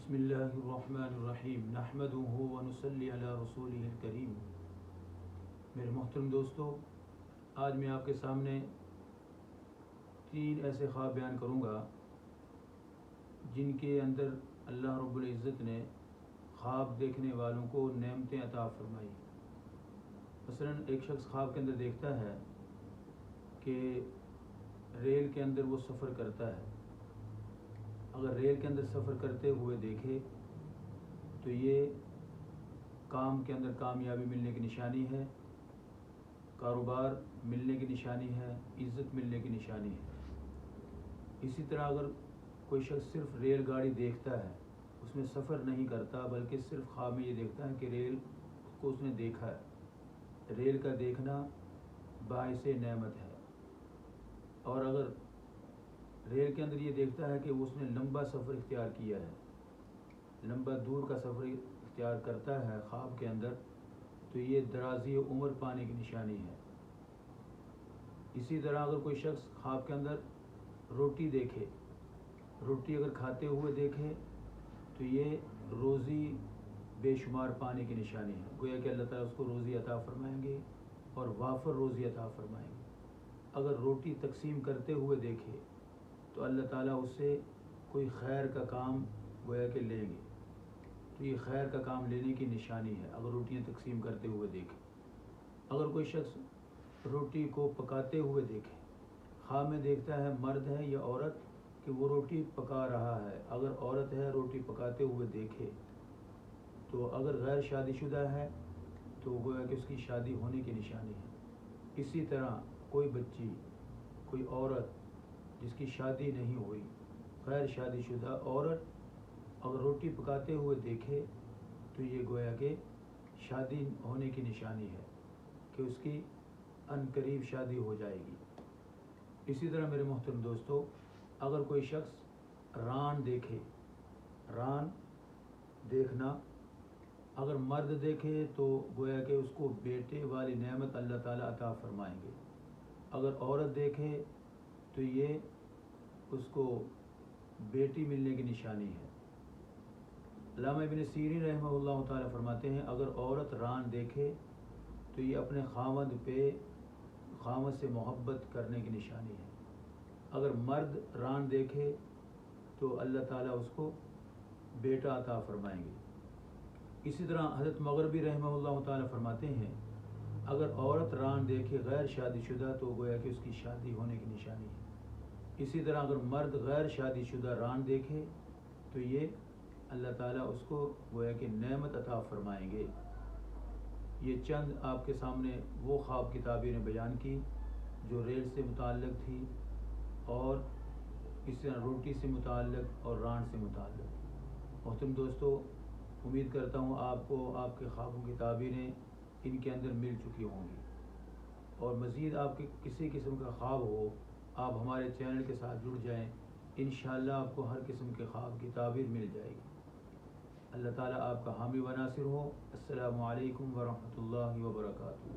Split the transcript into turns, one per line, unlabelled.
بسم اللہ الرحمن الرحیم نحمدہ ونصلی علی رسولہ الکریم۔ میرے محترم دوستو، آج میں آپ کے سامنے 3 ایسے خواب بیان کروں گا جن کے اندر اللہ رب العزت نے خواب دیکھنے والوں کو نعمتیں عطا فرمائی۔ مثلا ایک شخص خواب کے اندر دیکھتا ہے کہ ریل کے اندر وہ سفر کرتا ہے۔ اگر ریل کے اندر سفر کرتے ہوئے دیکھے تو یہ کام کے اندر کامیابی ملنے کی نشانی ہے، کاروبار ملنے کی نشانی ہے، عزت ملنے کی نشانی ہے۔ اسی طرح اگر کوئی شخص صرف ریل گاڑی دیکھتا ہے، اس میں سفر نہیں کرتا بلکہ صرف خواب میں یہ دیکھتا ہے کہ ریل کو اس نے دیکھا ہے، ریل کا دیکھنا باعث نعمت ہے۔ اور اگر ریل کے اندر یہ دیکھتا ہے کہ اس نے لمبا سفر اختیار کیا ہے، لمبا دور کا سفر اختیار کرتا ہے خواب کے اندر، تو یہ درازی عمر پانے کی نشانی ہے۔ اسی طرح اگر کوئی شخص خواب کے اندر روٹی دیکھے، روٹی اگر کھاتے ہوئے دیکھے تو یہ روزی بے شمار پانے کی نشانی ہے، گویا کہ اللہ تعالیٰ اس کو روزی عطا فرمائیں گے اور وافر روزی عطا فرمائیں گے۔ اگر روٹی تقسیم کرتے ہوئے دیکھے تو اللہ تعالیٰ اس سے کوئی خیر کا کام گویا کہ لیں گے، تو یہ خیر کا کام لینے کی نشانی ہے اگر روٹیاں تقسیم کرتے ہوئے دیکھے۔ اگر کوئی شخص روٹی کو پکاتے ہوئے دیکھے، خواب میں دیکھتا ہے مرد ہے یا عورت کہ وہ روٹی پکا رہا ہے، اگر عورت ہے روٹی پکاتے ہوئے دیکھے تو اگر غیر شادی شدہ ہے تو گویا کہ اس کی شادی ہونے کی نشانی ہے۔ اسی طرح کوئی بچی، کوئی عورت جس کی شادی نہیں ہوئی، غیر شادی شدہ عورت اگر روٹی پکاتے ہوئے دیکھے تو یہ گویا کہ شادی ہونے کی نشانی ہے کہ اس کی عنقریب شادی ہو جائے گی۔ اسی طرح میرے محترم دوستو، اگر کوئی شخص ران دیکھے، ران دیکھنا اگر مرد دیکھے تو گویا کہ اس کو بیٹے والی نعمت اللہ تعالیٰ عطا فرمائیں گے، اگر عورت دیکھے تو یہ اس کو بیٹی ملنے کی نشانی ہے۔ علامہ ابن سیرین رحمہ اللہ تعالیٰ فرماتے ہیں اگر عورت ران دیکھے تو یہ اپنے خاوند سے محبت کرنے کی نشانی ہے، اگر مرد ران دیکھے تو اللہ تعالیٰ اس کو بیٹا عطا فرمائیں گے۔ اسی طرح حضرت مغربی رحمہ اللہ تعالیٰ فرماتے ہیں اگر عورت ران دیکھے غیر شادی شدہ تو گویا کہ اس کی شادی ہونے کی نشانی ہے۔ اسی طرح اگر مرد غیر شادی شدہ ران دیکھے تو یہ اللہ تعالیٰ اس کو گویا کہ نعمت عطا فرمائیں گے۔ یہ چند آپ کے سامنے وہ خواب کی تعبیریں بیان کی جو ریل سے متعلق تھی اور اس طرح روٹی سے متعلق اور ران سے متعلق۔ محترم دوستو، امید کرتا ہوں آپ کو آپ کے خوابوں کی تعبیریں ان کے اندر مل چکی ہوں گی، اور مزید آپ کے کسی قسم کا خواب ہو آپ ہمارے چینل کے ساتھ جڑ جائیں، انشاءاللہ آپ کو ہر قسم کے خواب کی تعبیر مل جائے گی۔ اللہ تعالیٰ آپ کا حامی و ناصر ہو۔ السلام علیکم ورحمۃ اللہ وبرکاتہ۔